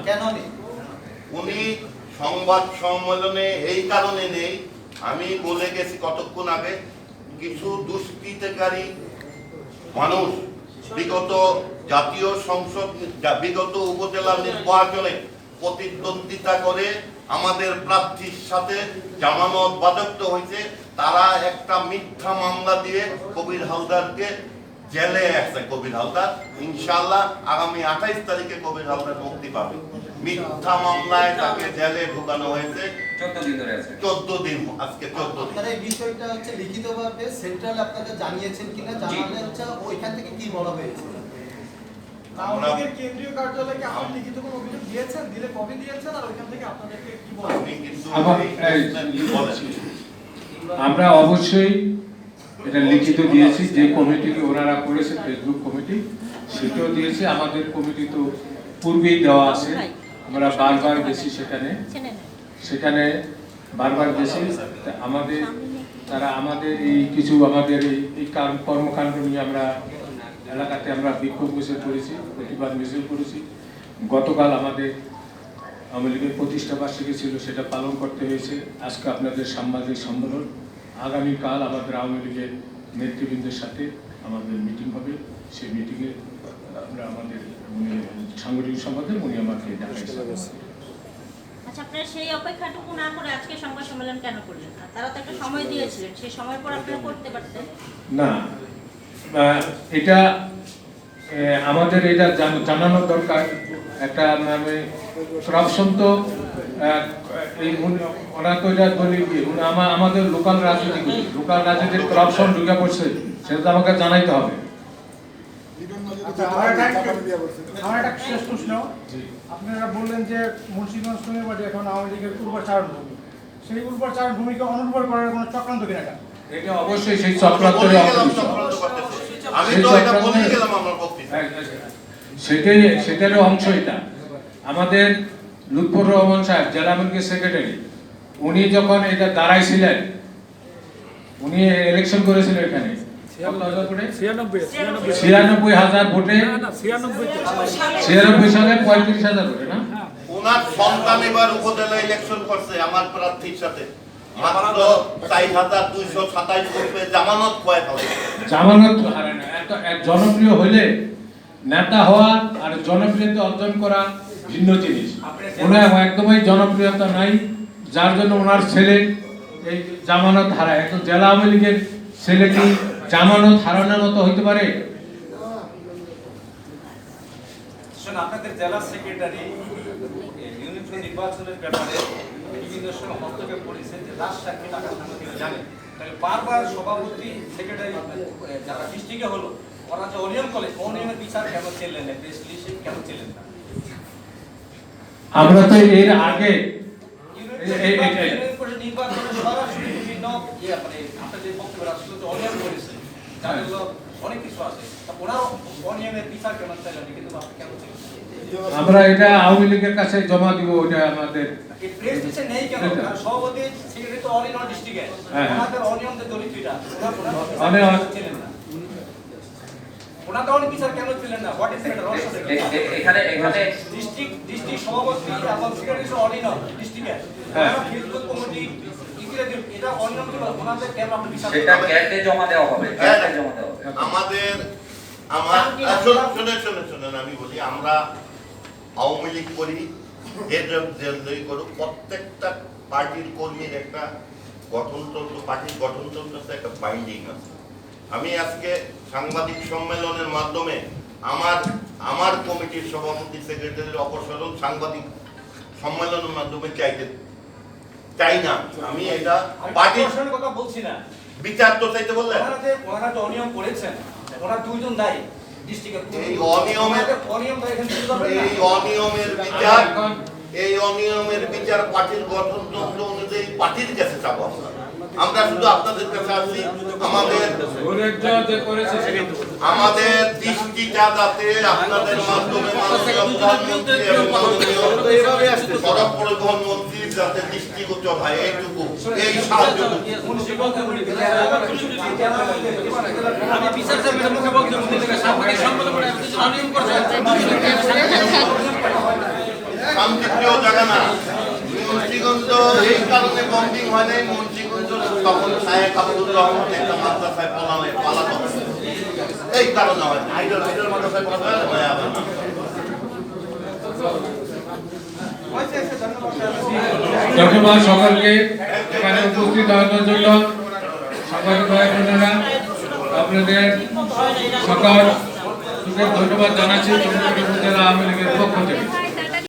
কেন নেই? উনি সংবাদ সম্মেলনে এই কারণে নেই, আমি বলে গেছি কতক্ষণ আগে, কিছু দুষ্কৃতকারী মানুষ বিগত জাতীয় সংসদ বিগত উপজেলা নির্বাচনে প্রতিদ্বন্দ্বিতা করে আমাদের প্রার্থীর সাথে জামানত বাজেয়াপ্ত হয়েছে। তারা একটা মিথ্যা মামলা দিয়ে কবির হালদারকে জেলে আছে। কবির হালদার ইনশাআল্লাহ আগামী 28 তারিখে কবির হালদার মুক্তি পাবে। মিথ্যা মামলায় তাকে জেলে ঢোকানো হয়েছে 14 দিন ধরে আছে। 14 দিন, আজকে 14 দিন। আপনারা এই বিষয়টা হচ্ছে লিখিতভাবে সেন্ট্রাল আপনারা জানিয়েছেন কিনা? জানালে হচ্ছে ওইখান থেকে কি বলা হয়েছে? আমরা কেন্দ্রীয় কার্যালয়কে আপনি লিখিত কোনো অভিযোগ দিয়েছেন, দিলে কবে দিয়েছেন, আর ওইখান থেকে আপনাদেরকে কি বলা আমি কিন্তু আমরা অবশ্যই এটা লিখিত দিয়েছি, যে কমিটি ওনারা করেছে ফেসবুক কমিটি সেটাও দিয়েছে। আমাদের কমিটি তো পূর্বেই দেওয়া আছে, আমরা বারবার গেছি সেখানে বারবার গেছি। আমাদের তারা আমাদের এই কিছু আমাদের এই কর্মকাণ্ড নিয়ে আমরা এলাকাতে আমরা বিক্ষোভ মিছিল করেছি, প্রতিবাদ মিছিল করেছি। গতকাল আমাদের আওয়ামী লীগের প্রতিষ্ঠা বার্ষিকী ছিল, সেটা পালন করতে হয়েছে। আজকে আপনাদের সাংবাদিক সম্মেলন, আগামীকাল আমাদের আওয়ামী লীগের নেতৃবৃন্দের সাথে আমাদের মিটিং হবে। সেই মিটিংয়ে আমরা আমাদের সাংগঠনিক সম্পাদক উনি আমাকে ডাকাইছেন। আচ্ছা, আপনারা সেই অপেক্ষাটুকু না করে আজকে সংবাদ সম্মেলন কেন করলেন না? তারা তো একটা সময় দিয়েছিলেন, সেই সময় পর আপনারা করতে পারতেন না। এটা আমাদের এটা জানানো দরকার। একটা করাপশন তো ওরা তো এটা বলি আমাদের লোকাল রাজনীতির করাপশন ঢুকে পড়ছে, সেটা তো আমাকে জানাইতে হবে। আমার একটা শেষ প্রশ্ন, আপনারা বললেন যে মুন্সিগঞ্জ বাড়ি এখন আওয়ামী লীগের উর্বর চারণভূমি, সেই উর্বর চারণভূমিকে অনুর্বর করার কোনো চক্রান্ত কিনা? এটা অবশ্যই সেই চক্রান্তের সেটারও অংশ। এটা আমাদের লুৎফর রহমান সাহেব জেলা আওয়ামী সেক্রেটারি, উনি যখন এটা দাঁড়াইছিলেন, উনি ইলেকশন করেছিলেন এখানে 96,000 ভোটে, 96 সালে 35,000 ভোটে না। ওনার সন্তান এবার উপজেলা ইলেকশন করছে আমার প্রার্থীর সাথে, মাত্র 4,227 ভোটে জামানত পায়। জামানত হারে না। এক জনপ্রিয় হইলে নেতা হওয়া আর জনপ্রিয়তা অর্জন করা ভিন্ন জিনিস। ওনার একদমই জনপ্রিয়তা নাই, যার জন্য ওনার ছেলে এই জামানত হারায়। একজন জেলা আওয়ামী লীগের ছেলে কি জামানত হারানোর মতো হইতে পারে? আপনাদের জেলা সেক্রেটারি ইউনিট নির্বাচনের ব্যাপারে বিভিন্ন সময় হস্তক্ষেপ করেছে যে রাজশাহী টাকা সংগঠন জানে, তাহলে বারবার সভাপতি সেক্রেটারি যারা ডিস্ট্রিক্টে হলো ওরা যে অনিয়ম করে, অনিয়মের বিচার কেন চললেন না, প্রেস রিলিজে কেন চললেন না? আমরা তো এর আগে নির্বাচনের সরাসরি বিভিন্ন আপনাদের বক্তব্য আসলে তো অনিয়ম করেছে, তাহলে অনেক কিছু আছে, ওরা অনিয়মের বিচার কেন চাইলেন, কিন্তু কেন চাইলেন? আমরা এটা আওয়ামী লীগের কাছে জমা দিব। ওটা আমাদের প্রেস রিলিজে নেই কেন? কারণ সভাপতি সেক্রেটারি তো অল ইন অল ডিস্ট্রিক্টে, ওনাদের অনিয়মদের জড়িত এটা, ওনারা ছিলেন না, ওনাদের অনেক বিচার কেন ছিলেন না? হোয়াট ইজ দ্যাট রহস্য? এখানে ডিস্ট্রিক্ট সভাপতি এবং সেক্রেটারি অল ইন অল ডিস্ট্রিক্টে, ফেসবুক কমিটি এটা অনিয়ম ছিল, ওনাদের কেন আপনি বিচার? সেটা ক্যাটে জমা দেওয়া হবে, ক্যাটে জমা দেওয়া হবে। শুনেন আমি বলি, আমরা আওয়ামী লীগ করি, প্রত্যেকটা পার্টির কর্মীর একটা গঠনতন্ত্র, পার্টির গঠনতন্ত্রতে একটা বাইন্ডিং আছে। আমি আজকে সাংবাদিক সম্মেলনের মাধ্যমে আমার কমিটির সভাপতি সেক্রেটারির অপসারণ সাংবাদিক সম্মেলনের মাধ্যমে চাই না। আমি এটা পার্টির কথা বলছি না, বিচার তো চাইতে বললেন। ওনারা তো অনিয়ম করেছেন, ওনারা দুইজন দায়ী ডিস্ট্রিক্টের। এই অনিয়মের বিচার পার্টির গঠনতন্ত্র অনুযায়ী পার্টির কাছে চাবো। আমরা শুধু আপনাদের কাছে আসছি আমাদের দৃষ্টিটা যাতে আপনাদের মাধ্যমে মাননীয় প্রধানমন্ত্রী এবং মাননীয় সড়ক পরিবহন মন্ত্রীর যাতে দৃষ্টিগোচর হয়, এইটুকু এই সাহায্য। শান্তিপ্রিয় জায়গা না। মুন্সিগঞ্জ এই কারণে বম্বিং হয় নাই, মুন্সিগঞ্জ তখন শায়েখ আব্দুর রহমান একটা মাদ্রাসায় পালানো এই কারণে হয়। আইডল মাদ্রাসায় পড়ানো হয় আবার না। ধন্যবাদ সকলকে এখানে উপস্থিত হওয়ার জন্য। সাংবাদিক ভাই বোনেরা, আপনাদের সকল ধন্যবাদ জানাচ্ছি চন্দ্রপুর উপজেলা আওয়ামী লীগের পক্ষ থেকে।